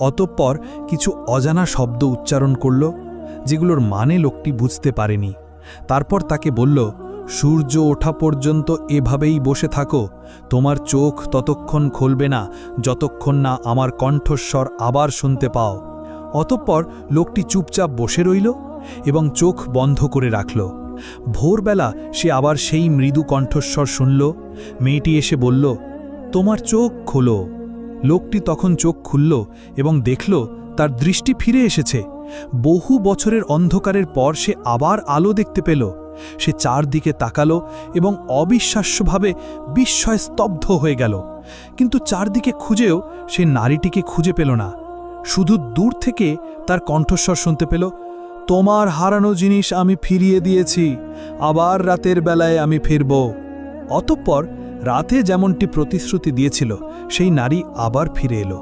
অতঃপর কিছু অজানা শব্দ উচ্চারণ করল, যেগুলোর মানে লোকটি বুঝতে পারেনি। তারপর তাকে বলল, সূর্য ওঠা পর্যন্ত এভাবেই বসে থাকো, তোমার চোখ ততক্ষণ খুলবে না যতক্ষণ না আমার কণ্ঠস্বর আবার শুনতে পাও। অতঃপর লোকটি চুপচাপ বসে রইল এবং চোখ বন্ধ করে রাখল। ভোরবেলা সে আবার সেই মৃদু কণ্ঠস্বর শুনল। মেয়েটি এসে বলল, তোমার চোখ খোলো। লোকটি তখন চোখ খুলল এবং দেখল তার দৃষ্টি ফিরে এসেছে। বহু বছরের অন্ধকারের পর সে আবার আলো দেখতে পেল। সে চারদিকে তাকালো এবং অবিশ্বাস্যভাবে বিস্ময়ে স্তব্ধ হয়ে গেল। কিন্তু চারদিকে খুঁজেও সে নারীটিকে খুঁজে পেল না। শুধু দূর থেকে তার কণ্ঠস্বর শুনতে পেল, তোমার হারানো জিনিস আমি ফিরিয়ে দিয়েছি, আবার রাতের বেলায় আমি ফিরব। অতঃপর রাতে যেমনটি প্রতিশ্রুতি দিয়েছিল সেই নারী আবার ফিরে এলো।